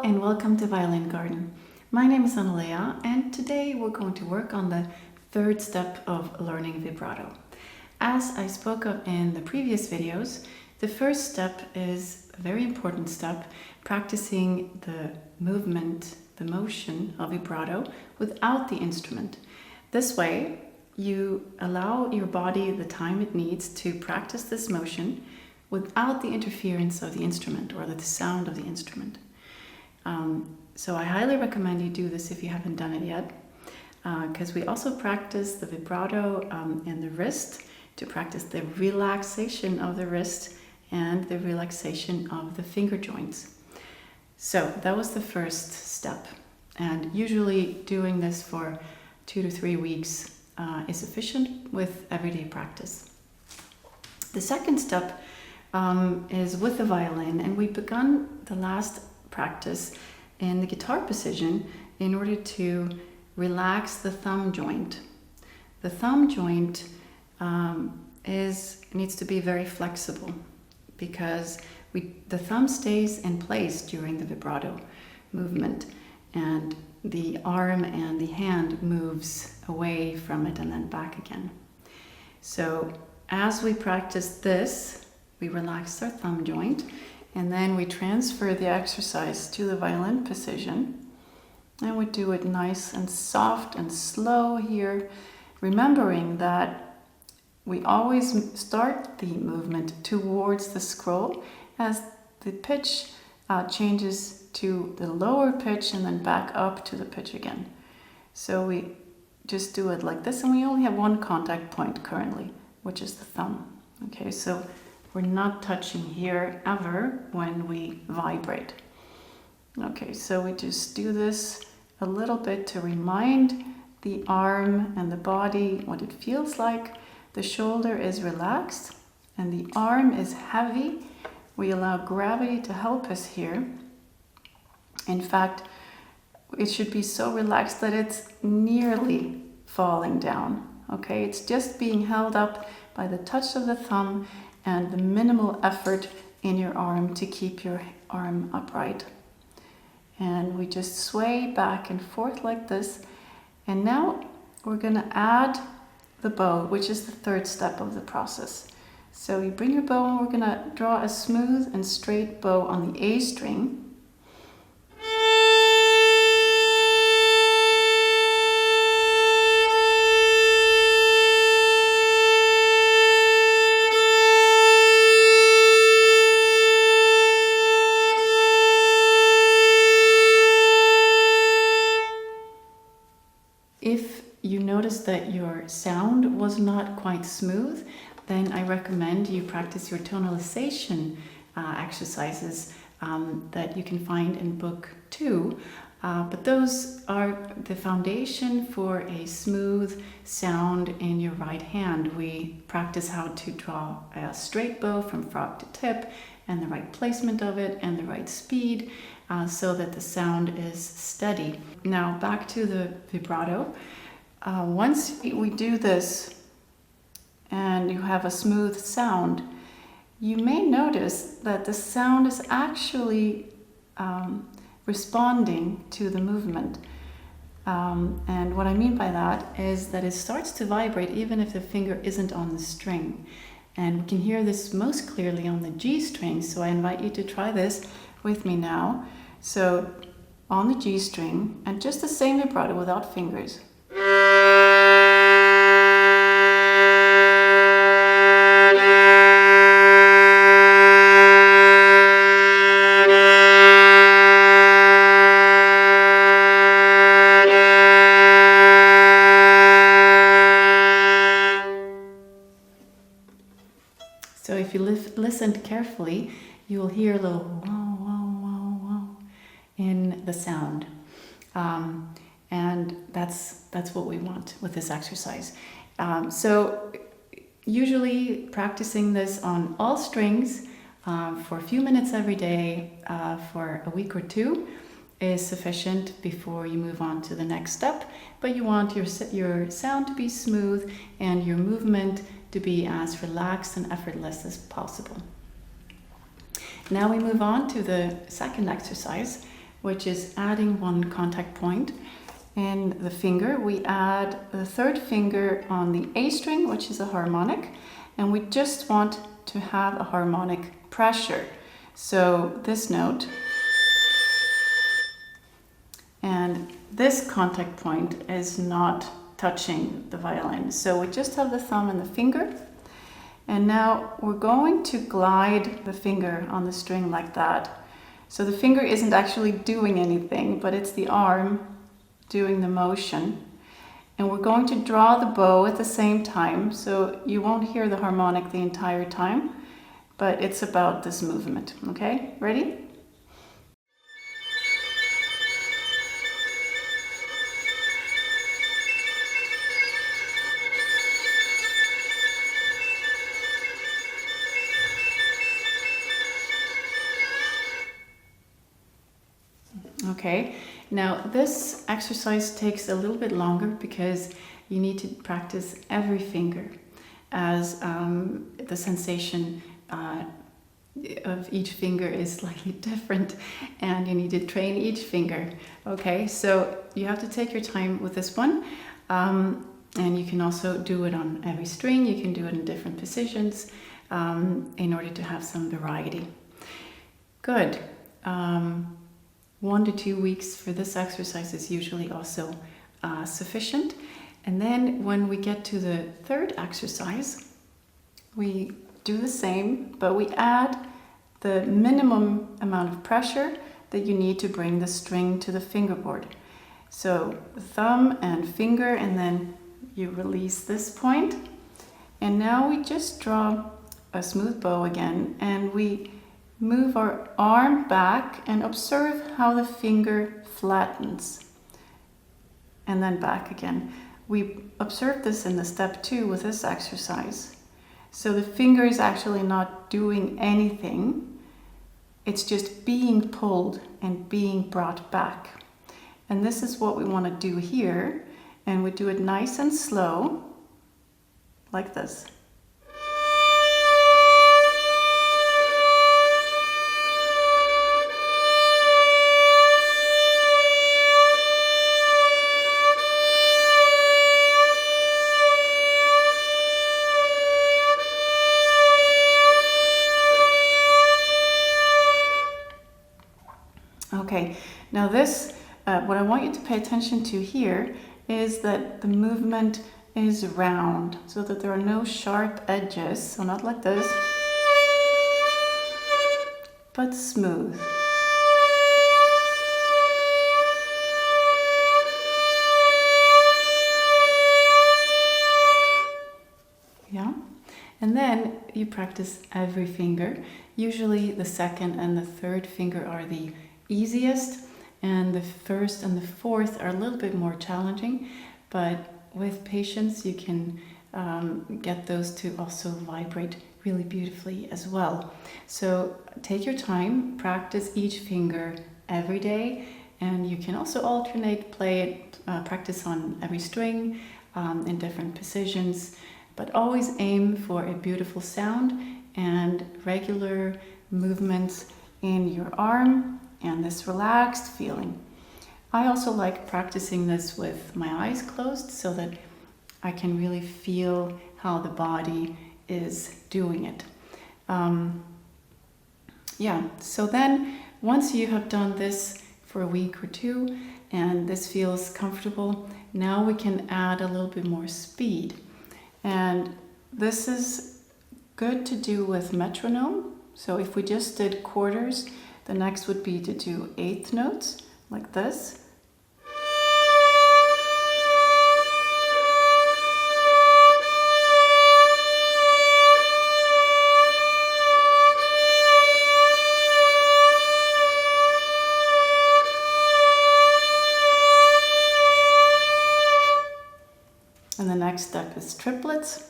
and welcome to Violin Garden. My name is Annalea and today we're going to work on the third step of learning vibrato. As I spoke of in the previous videos, the first step is a very important step, practicing the movement, the motion of vibrato without the instrument. This way you allow your body the time it needs to practice this motion without the interference of the instrument or the sound of the instrument. So I highly recommend you do this if you haven't done it yet, because we also practice the vibrato in the wrist to practice the relaxation of the wrist and the relaxation of the finger joints. So that was the first step, and usually doing this for 2 to 3 weeks is sufficient with everyday practice. The second step is with the violin, and we've begun the last practice in the guitar position in order to relax the thumb joint. The thumb joint needs to be very flexible because the thumb stays in place during the vibrato movement, and the arm and the hand moves away from it and then back again. So as we practice this, we relax our thumb joint, and then we transfer the exercise to the violin position, and we do it nice and soft and slow here, remembering that we always start the movement towards the scroll as the pitch changes to the lower pitch and then back up to the pitch again. So we just do it like this, and we only have one contact point currently, which is the thumb. Okay, so we're not touching here ever when we vibrate. Okay, so we just do this a little bit to remind the arm and the body what it feels like. The shoulder is relaxed and the arm is heavy. We allow gravity to help us here. In fact, it should be so relaxed that it's nearly falling down. Okay, it's just being held up by the touch of the thumb and the minimal effort in your arm to keep your arm upright. And we just sway back and forth like this. And now we're going to add the bow, which is the third step of the process. So you bring your bow, and we're going to draw a smooth and straight bow on the A string. If you notice that your sound was not quite smooth, then I recommend you practice your tonalization exercises that you can find in book 2. But those are the foundation for a smooth sound in your right hand. We practice how to draw a straight bow from frog to tip, and the right placement of it and the right speed, so that the sound is steady. Now back to the vibrato. Once we do this and you have a smooth sound, you may notice that the sound is actually responding to the movement. And what I mean by that is that it starts to vibrate even if the finger isn't on the string. And we can hear this most clearly on the G string, so I invite you to try this with me now. So on the G string, and just the same vibrato without fingers. So if you listened carefully, you will hear a little whoa, whoa, whoa, whoa in the sound. And that's what we want with this exercise. So usually practicing this on all strings for a few minutes every day for a week or 2 is sufficient before you move on to the next step. But you want your sound to be smooth and your movement to be as relaxed and effortless as possible. Now we move on to the second exercise, which is adding one contact point in the finger. We add the third finger on the A string, which is a harmonic, and we just want to have a harmonic pressure. So this note and this contact point is not touching the violin. So we just have the thumb and the finger. And now we're going to glide the finger on the string like that. So the finger isn't actually doing anything, but it's the arm doing the motion. And we're going to draw the bow at the same time, so you won't hear the harmonic the entire time, but it's about this movement. Okay, ready? Okay, now this exercise takes a little bit longer because you need to practice every finger, as the sensation of each finger is slightly different, and you need to train each finger. Okay, so you have to take your time with this one, and you can also do it on every string. You can do it in different positions in order to have some variety. Good. 1 to 2 weeks for this exercise is usually also sufficient. And then when we get to the third exercise, we do the same, but we add the minimum amount of pressure that you need to bring the string to the fingerboard. So thumb and finger, and then you release this point. And now we just draw a smooth bow again, and we move our arm back and observe how the finger flattens. And then back again. We observed this in the step 2 with this exercise. So the finger is actually not doing anything. It's just being pulled and being brought back. And this is what we want to do here. And we do it nice and slow, like this. Okay, now this, what I want you to pay attention to here is that the movement is round, so that there are no sharp edges, so not like this, but smooth. Yeah, and then you practice every finger. Usually the second and the third finger are the easiest, and the first and the fourth are a little bit more challenging, but with patience you can get those to also vibrate really beautifully as well. So take your time, practice each finger every day, and you can also alternate, play it, practice on every string in different positions, but always aim for a beautiful sound and regular movements in your arm and this relaxed feeling. I also like practicing this with my eyes closed so that I can really feel how the body is doing it. Yeah, so then once you have done this for a week or two and this feels comfortable, now we can add a little bit more speed. And this is good to do with metronome. So if we just did quarters, the next would be to do eighth notes, like this. And the next step is triplets.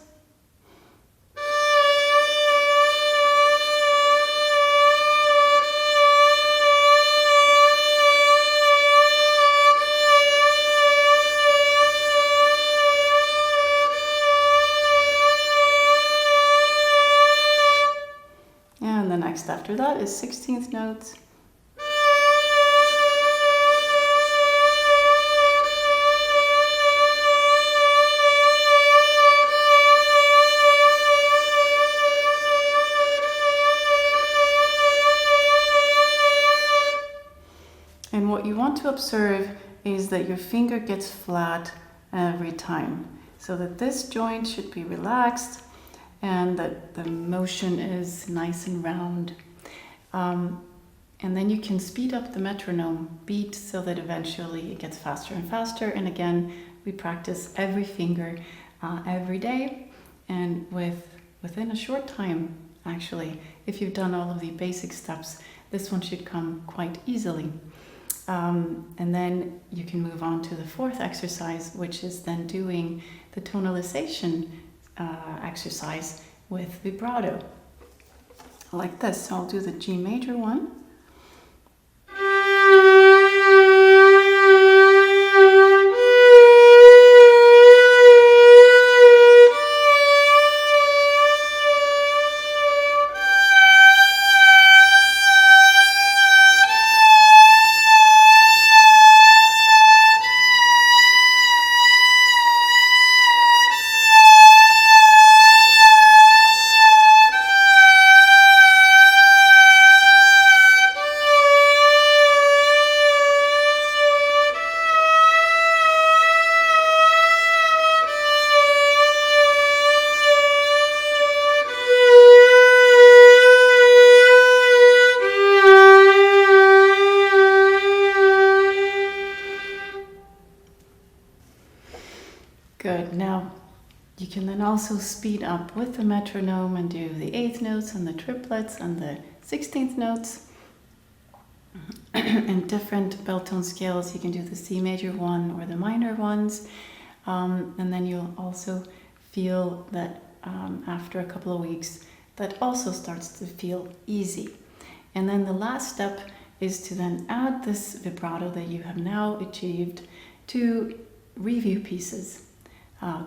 And the next after that is 16th notes. observe is that your finger gets flat every time, so that this joint should be relaxed and that the motion is nice and round. And then you can speed up the metronome beat so that eventually it gets faster and faster. And again, we practice every finger every day, and within a short time, actually, if you've done all of the basic steps, this one should come quite easily. And then you can move on to the fourth exercise, which is then doing the tonalization exercise with vibrato, like this. So I'll do the G major one. Good. Now you can then also speed up with the metronome and do the eighth notes and the triplets and the 16th notes. And different bell tone scales, you can do the C major one or the minor ones. And then you'll also feel that after a couple of weeks, that also starts to feel easy. And then the last step is to then add this vibrato that you have now achieved to review pieces.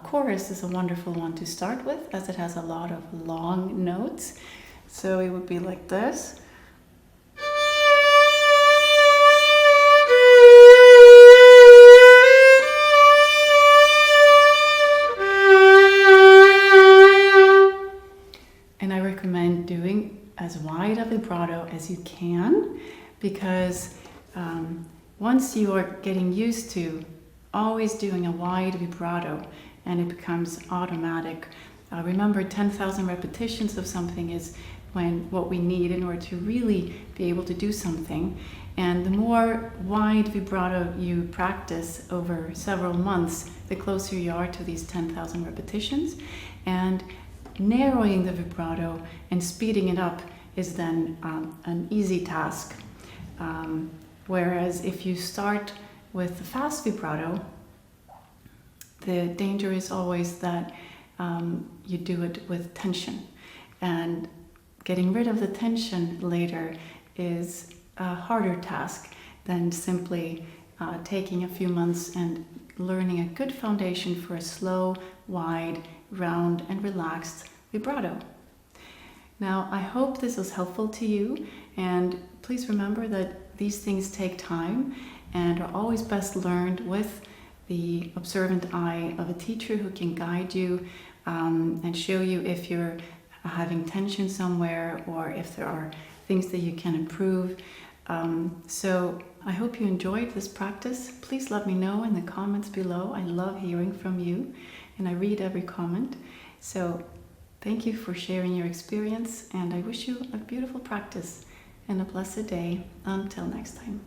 Chorus is a wonderful one to start with, as it has a lot of long notes. So it would be like this. And I recommend doing as wide a vibrato as you can, because once you are getting used to always doing a wide vibrato and it becomes automatic. Remember, 10,000 repetitions of something is what we need in order to really be able to do something. And the more wide vibrato you practice over several months, the closer you are to these 10,000 repetitions. And narrowing the vibrato and speeding it up is then an easy task. Whereas if you start with the fast vibrato, the danger is always that you do it with tension. And getting rid of the tension later is a harder task than simply taking a few months and learning a good foundation for a slow, wide, round, and relaxed vibrato. Now, I hope this was helpful to you, and please remember that these things take time and are always best learned with the observant eye of a teacher who can guide you and show you if you're having tension somewhere or if there are things that you can improve. So I hope you enjoyed this practice. Please let me know in the comments below. I love hearing from you, and I read every comment. So thank you for sharing your experience, and I wish you a beautiful practice and a blessed day. Until next time.